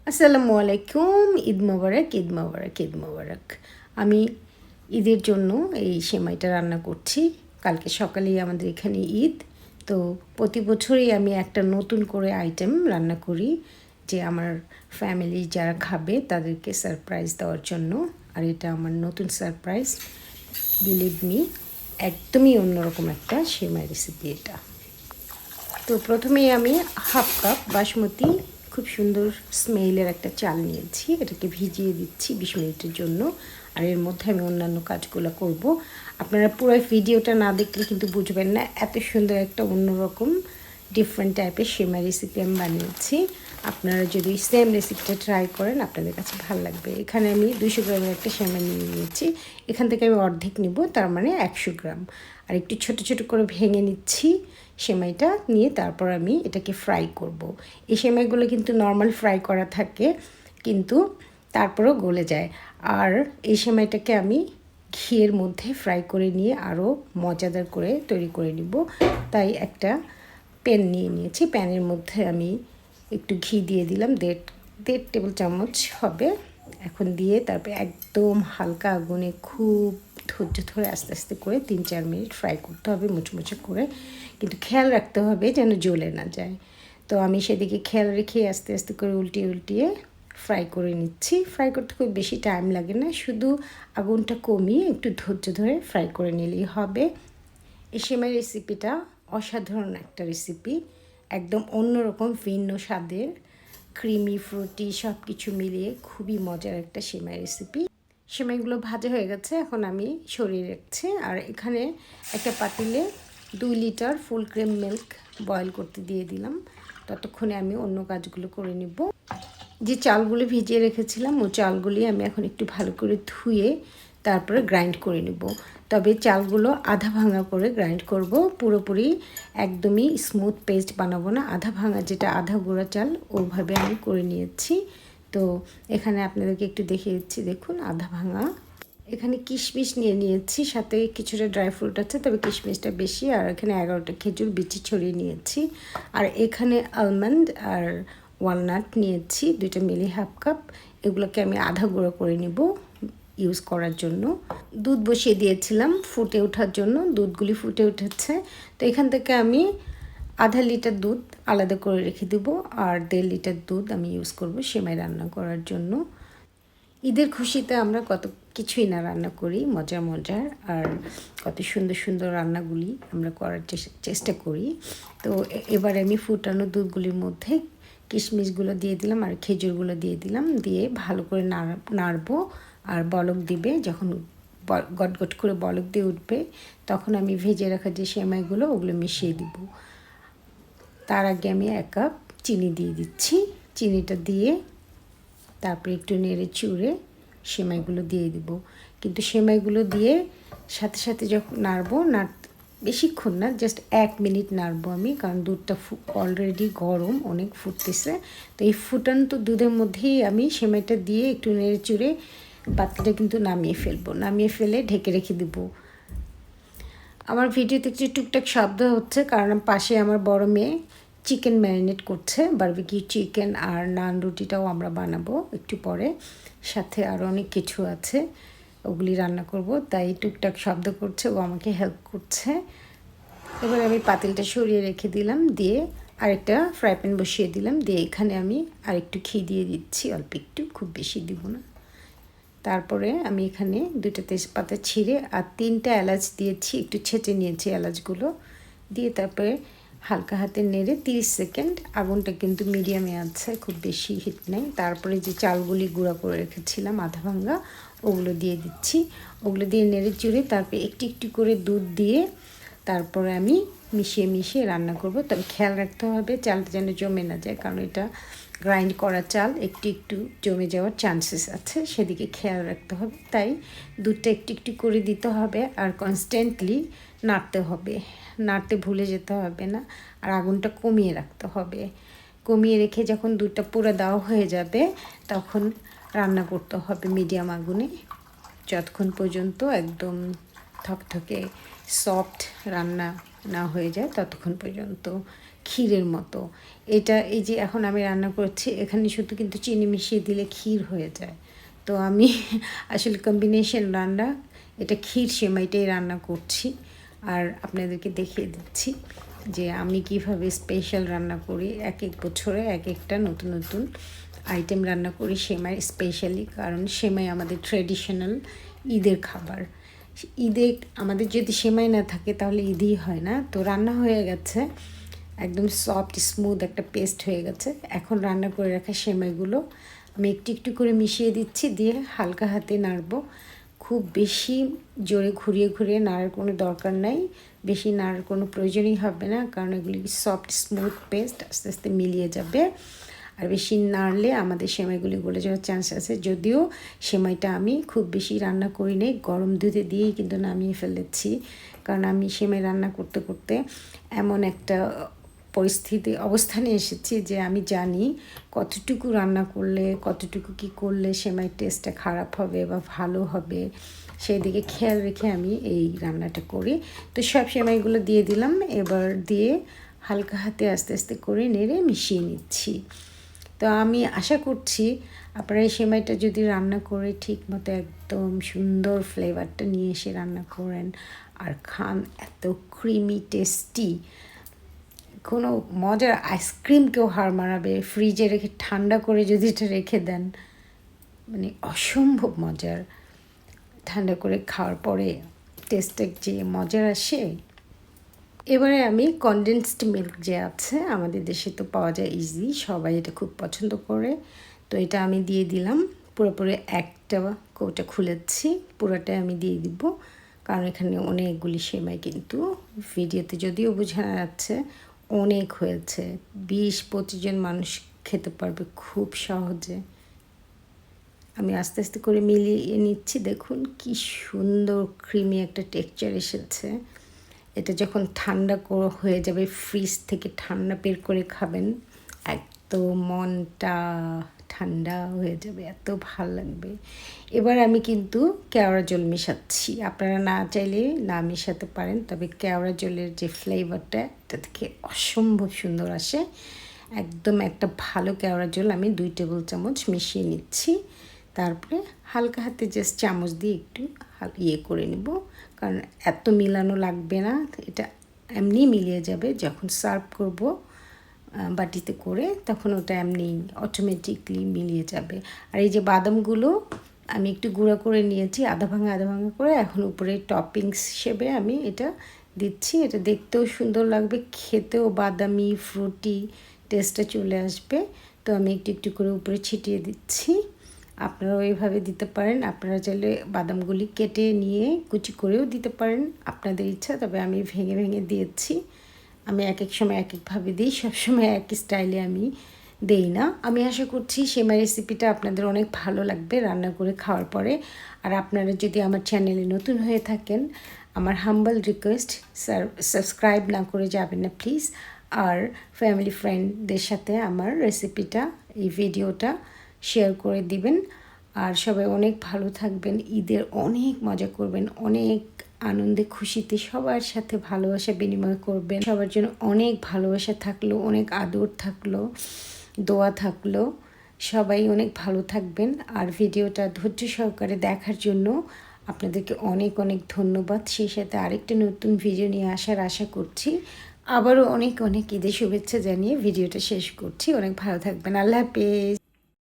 আসসালামু আলাইকুম। ঈদ মোবারক, ঈদ মোবারক, ঈদ মোবারক। আমি ঈদের জন্য এই সেমাইটা রান্না করছি। কালকে সকালেই আমাদের এখানে ঈদ। তো প্রতি বছরই আমি একটা নতুন করে আইটেম রান্না করি, যে আমার ফ্যামিলি যারা খাবে তাদেরকে সারপ্রাইজ দেওয়ার জন্য। আর এটা আমার নতুন সারপ্রাইজ, বিলিভ মি। একদমই অন্যরকম একটা সেমাই রেসিপি এটা। তো প্রথমেই আমি হাফ কাপ বাসমতি খুব সুন্দর স্মেলের একটা চাল নিয়েছি, এটাকে ভিজিয়ে দিচ্ছি 20 মিনিটের জন্য। আর এর মধ্যে আমি অন্যান্য কাজগুলো করব। আপনারা পুরো ভিডিওটা না দেখলে কিন্তু বুঝবেন না, এত সুন্দর একটা অন্যরকম ডিফারেন্ট টাইপের সেমাই রেসিপি আমি বানিয়েছি। আপনারা যদি সেম রেসিপিটা ট্রাই করেন আপনাদের কাছে ভালো লাগবে। এখানে আমি 200 গ্রামের একটা সেমাই নিয়ে নিয়েছি। এখান থেকে আমি অর্ধেক নিব, তার মানে 100 গ্রাম। আর একটু ছোট ছোট করে ভেঙে নিচ্ছি সেমাইটা নিয়ে, তারপর আমি এটাকে ফ্রাই করব। এই সেমাইগুলো কিন্তু নর্মাল ফ্রাই করা থাকে, কিন্তু তারপরেও গলে যায়। আর এই সেমাইটাকে আমি ঘিয়ের মধ্যে ফ্রাই করে নিয়ে আরও মজাদার করে তৈরি করে নিব। তাই একটা প্যান নিয়ে নিয়েছি, প্যানের মধ্যে আমি একটু ঘি দিয়ে দিলাম, দেড় টেবিল চামচ হবে। এখন দিয়ে তারপরে একদম হালকা আগুনে খুব ধৈর্য ধরে আস্তে আস্তে করে 3-4 মিনিট ফ্রাই করতে হবে মুচমুচে করে, কিন্তু খেয়াল রাখতে হবে যেন জ্বলে না যায়। তো আমি সেদিকে খেয়াল রেখে আস্তে আস্তে করে উল্টিয়ে উল্টিয়ে ফ্রাই করে নিচ্ছি। ফ্রাই করতে খুব বেশি টাইম লাগে না, শুধু আগুনটা কমিয়ে একটু ধৈর্য ধরে ফ্রাই করে নিলেই হবে। এই সেমাই রেসিপিটা অসাধারণ একটা রেসিপি, একদম অন্যরকম ভিন্ন স্বাদের, ক্রিমি ফ্রুটি সব কিছু মিলিয়ে খুবই মজার একটা সেমাই রেসিপি। সেমাইগুলো ভাজা হয়ে গেছে, এখন আমি সরিয়ে রাখছি। আর এখানে একটা পাতিলে 2 litre full cream milk boil করতে দিয়ে দিলাম। ততক্ষণে আমি অন্য কাজগুলো করে নিব। যে চালগুলো ভিজিয়ে রেখেছিলাম ওই চালগুলি আমি এখন একটু ভালো করে ধুয়ে তারপরে গ্রাইন্ড করে নেব। তবে চালগুলো আধা ভাঙা করে গ্রাইন্ড করব, পুরোপুরি একদমই স্মুথ পেস্ট বানাবো না। আধা ভাঙা, যেটা আধা গুঁড়া চাল, ওইভাবে আমি করে নিয়েছি। তো এখানে আপনাদেরকে একটু দেখিয়ে দিচ্ছি, দেখুন আধা ভাঙা। এখানে কিশমিশ নিয়ে নিয়েছি, সাথে কিছুটা ড্রাই ফ্রুট আছে, তবে কিশমিশটা বেশি। আর এখানে 11টা খেজুর বিচি ছড়িয়ে নিয়েছি। আর এখানে আলমন্ড আর ওয়ালনাট নিয়েছি 2টা মিলি হাফ কাপ। এগুলোকে আমি আধা গুঁড়ো করে নিব ইউজ করার জন্য। দুধ বসিয়ে দিয়েছিলাম ফুটে ওঠার জন্য, দুধগুলি ফুটে উঠেছে। তো এখান থেকে আমি আধা লিটার দুধ আলাদা করে রেখে দেবো, আর 1.5 লিটার দুধ আমি ইউজ করব সেমাই রান্না করার জন্য। ঈদের খুশিতে আমরা কত কিছুই না রান্না করি, মজার মজার, আর কত সুন্দর সুন্দর রান্নাগুলি আমরা করার চেষ্টা করি। তো এবার আমি ফুটানো দুধগুলির মধ্যে কিশমিশগুলো দিয়ে দিলাম আর খেজুরগুলো দিয়ে দিলাম, দিয়ে ভালো করে নাড়বো। আর বলক দিবে, যখন গটগট করে বলক দিয়ে উঠবে তখন আমি ভেজে রাখা যে সেমাইগুলো ওগুলো মিশিয়ে দিব। তার আগে আমি 1 কাপ চিনি দিয়ে দিচ্ছি। চিনিটা দিয়ে তারপরে একটু নেড়ে চুড়ে সেমাইগুলো দিয়ে দিব। কিন্তু সেমাইগুলো দিয়ে সাথে সাথে যখন নাড়বো, বেশিক্ষণ না, জাস্ট 1 মিনিট নাড়বো আমি, কারণ দুধটা অলরেডি গরম, অনেক ফুটতেছে। তো এই ফুটান্ত দুধের মধ্যেই আমি সেমাইটা দিয়ে একটু নেড়ে চুড়ে পাতিলটা কিন্তু নামিয়ে ফেলবো। নামিয়ে ফেলে ঢেকে রেখে দেবো। আমার ভিডিওতে একটু টুকটাক শব্দ হচ্ছে, কারণ পাশে আমার বড় মেয়ে চিকেন ম্যারিনেট করছে, বারবিকিউ চিকেন। আর নান রুটিটাও আমরা বানাবো একটু পরে, সাথে আরও অনেক কিছু আছে, ওগুলি রান্না করব, তাই টুকটাক শব্দ করছে, ও আমাকে হেল্প করছে। এবার আমি পাতিলটা সরিয়ে রেখে দিলাম, দিয়ে আরেকটা ফ্রাই প্যান বসিয়ে দিলাম, দিয়ে এখানে আমি আরেকটু ঘি দিয়ে দিচ্ছি, অল্প একটু, খুব বেশি দিব না। তারপরে আমি এখানে 2টা তেজপাতা ছিঁড়ে আর 3টা এলাচ দিয়েছি, একটু ছেঁচে নিয়েছি এলাচগুলো দিয়ে। তারপরে হালকা হাতে নেড়ে 30 সেকেন্ড, আগুনটা কিন্তু মিডিয়ামে আছে, খুব বেশি হিট নেই। তারপরে যে চালগুলি গুঁড়া করে রেখেছিলাম আধা ভাঙ্গা, ওগুলো দিয়ে দিচ্ছি। ওগুলো দিয়ে নেড়ে চুড়ে তারপরে একটু একটু করে দুধ দিয়ে তারপরে আমি মিশিয়ে মিশিয়ে রান্না করব। তবে খেয়াল রাখতে হবে চালটা যেন জমে না যায়, কারণ এটা গ্রাইন্ড করা চাল, একটু একটু জমে যাওয়ার চান্সেস আছে, সেদিকে খেয়াল রাখতে হবে। তাই দুধটা একটু একটু করে দিতে হবে, আর কনস্ট্যান্টলি নাড়তে হবে, নাড়তে ভুলে যেতে হবে না। আর আগুনটা কমিয়ে রাখতে হবে। কমিয়ে রেখে যখন দুধটা পুরো দেওয়া হয়ে যাবে তখন রান্না করতে হবে মিডিয়াম আগুনে, যতক্ষণ পর্যন্ত একদম থকথকে সফট রান্না না হয়ে যায় ততক্ষণ পর্যন্ত। ক্ষীরের মতো। এটা এই যে এখন আমি রান্না করছি, এখানে শুধু কিন্তু চিনি মিশিয়ে দিলে ক্ষীর হয়ে যায়। তো আমি আসলে কম্বিনেশন রান্না, এটা ক্ষীর সেমাইটাই রান্না করছি। আর আপনাদেরকে দেখিয়ে দিচ্ছি যে আমি কিভাবে স্পেশাল রান্না করি। এক এক বছরে এক একটা নতুন নতুন আইটেম রান্না করি সেমাই স্পেশালি, কারণ সেমাই আমাদের ট্র্যাডিশনাল ঈদের খাবার। ঈদে আমাদের যদি সেমাই না থাকে তাহলে ঈদই হয় না। তো রান্না হয়ে গেছে, একদম সফট স্মুথ একটা পেস্ট হয়ে গেছে। এখন রান্না করে রাখা সেমাইগুলো আমি একটু একটু করে মিশিয়ে দিচ্ছি, দিয়ে হালকা হাতে নাড়বো। খুব বেশি জোরে ঘুরিয়ে ঘুরিয়ে নাড়ার কোনো দরকার নাই, বেশি নাড়ার কোনো প্রয়োজনই হবে না, কারণ এগুলি সফট স্মুথ পেস্ট আস্তে আস্তে মিলিয়ে যাবে। আর বেশি নাড়লে আমাদের সেমাইগুলি গলে যাওয়ার চান্স আছে। যদিও সেমাইটা আমি খুব বেশি রান্না করি নাই, গরম দুধে দিয়েই কিন্তু নামিয়ে ফেলেছি, কারণ আমি সেমাই রান্না করতে করতে এমন একটা অবস্থানে এসেছি যে আমি জানি কতটুকু রান্না করলে, কতটুকু কী করলে সেমাইয়ের টেস্টটা খারাপ হবে বা ভালো হবে, সেই দিকে খেয়াল রেখে আমি এই রান্নাটা করি। তো সব সেমাইগুলো দিয়ে দিলাম, এবার দিয়ে হালকা হাতে আস্তে আস্তে করে নেড়ে মিশিয়ে নিচ্ছি। তো আমি আশা করছি আপনারা এই সেমাইটা যদি রান্না করে ঠিক মতো একদম সুন্দর ফ্লেভারটা নিয়ে এসে রান্না করেন আর খান, এত ক্রিমি টেস্টি, কোনো মজার আইসক্রিমকেও হার মানাবে। ফ্রিজে রেখে ঠান্ডা করে যদি এটা রেখে দেন, মানে অসম্ভব মজার। ঠান্ডা করে খাওয়ার পরে টেস্টটা যে মজার আসে। এবারে আমি কনডেন্সড মিল্ক যে আছে, আমাদের দেশে তো পাওয়া যায় ইজি, সবাই এটা খুব পছন্দ করে। তো এটা আমি দিয়ে দিলাম পুরোপুরি, একটা কৌটা খুলেছি, পুরোটাই আমি দিয়ে দিব, কারণ এখানে অনেকগুলি সেমাই, কিন্তু ভিডিওতে যদিও বোঝানো যাচ্ছে অনেক হয়েছে, 20-25 জন মানুষ খেতে পারবে খুব সহজে। আমি আস্তে আস্তে করে মিলিয়ে নিচ্ছি, দেখুন কি সুন্দর ক্রিমি একটা টেক্সচার এসেছে। এটা যখন ঠান্ডা হয়ে যাবে, ফ্রিজ থেকে ঠান্ডা বের করে খাবেন, একদম মনটা ঠান্ডা হয়ে যাবে, এত ভাল লাগবে। এবার আমি কিন্তু কেওড়া জল মেশাচ্ছি, আপনারা না চাইলে না মেশাতে পারেন, তবে কেওড়া জলের যে ফ্লেভারটা এটা থেকে অসম্ভব সুন্দর আসে। একদম একটা ভালো কেওড়া জল আমি 2 টেবিল চামচ মিশিয়ে নিচ্ছি, তারপরে হালকা হাতে জাস্ট চামচ দিয়ে একটু করে নেব, কারণ এত মিলানো লাগবে না, এটা এমনি মিলিয়ে যাবে। যখন সার্ভ করব বাটিতে করে, তখন ওটা এমনি অটোমেটিকলি মিলিয়ে যাবে। আর এই যে বাদামগুলো আমি একটু গুঁড়া করে নিয়েছি, আধা ভাঙা করে, এখন উপরে টপিংস হিসেবে আমি এটা দিচ্ছি। এটা দেখতেও সুন্দর লাগবে, খেতেও বাদামি ফ্রুটি টেস্টটা চলে আসবে। তো আমি একটু একটু করে উপরে ছিটিয়ে দিচ্ছি। আপনারাও এইভাবে দিতে পারেন, আপনারা চাইলে বাদামগুলি কেটে নিয়ে কুচি করেও দিতে পারেন, আপনাদের ইচ্ছা। তবে আমি ভেঙে ভেঙে দিয়েছি। আমি এক এক সময় এক একভাবে দিই, সবসময় একই স্টাইলে আমি দেই না। আমি আশা করছি সেমাই রেসিপিটা আপনাদের অনেক ভালো লাগবে রান্না করে খাওয়ার পরে। আর আপনারা যদি আমার চ্যানেলে নতুন হয়ে থাকেন, আমার হাম্বল রিকোয়েস্ট, সাবস্ক্রাইব না করে যাবেন না প্লিজ। আর ফ্যামিলি ফ্রেন্ডদের সাথে আমার রেসিপিটা, এই ভিডিওটা শেয়ার করে দিবেন। আর সবাই অনেক ভালো থাকবেন, ঈদের অনেক মজা করবেন, অনেক আনন্দে খুশিতে সবার সাথে ভালোবাসা বিনিময় করবেন। সবার জন্য অনেক ভালোবাসা থাকলো, অনেক আদর থাকলো, দোয়া থাকলো। সবাই অনেক ভালো থাকবেন। আর ভিডিওটা ধৈর্য সহকারে দেখার জন্য আপনাদেরকে অনেক অনেক ধন্যবাদ। সেই সাথে আরেকটা নতুন ভিডিও নিয়ে আসার আশা করছি। আবারও অনেক অনেক ঈদের শুভেচ্ছা জানিয়ে ভিডিওটা শেষ করছি। অনেক ভালো থাকবেন, আল্লাহ হাফেজ।